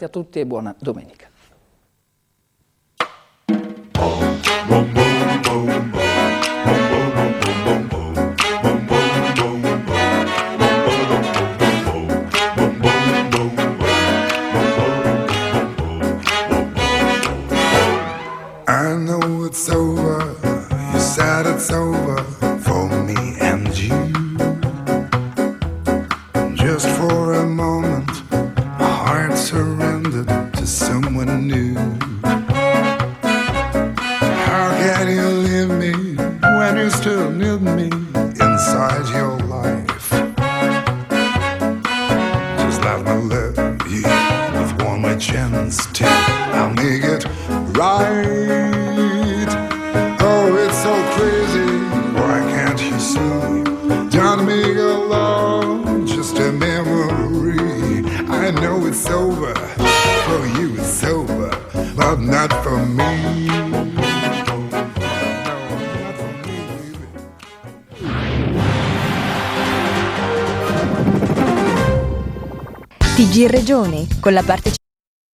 A tutti e buona domenica. I know it's over, you said it's over for me and you. Just for a moment, my heart surrendered to someone new. How can you leave me when you still need me inside your life? Just let me love you with one more chance to I'll make it right. Oh, it's so crazy, why can't you see? Don't make a love, just a memory. I know it's over, for you it's over, but not for me. TG Regione, con la partecipazione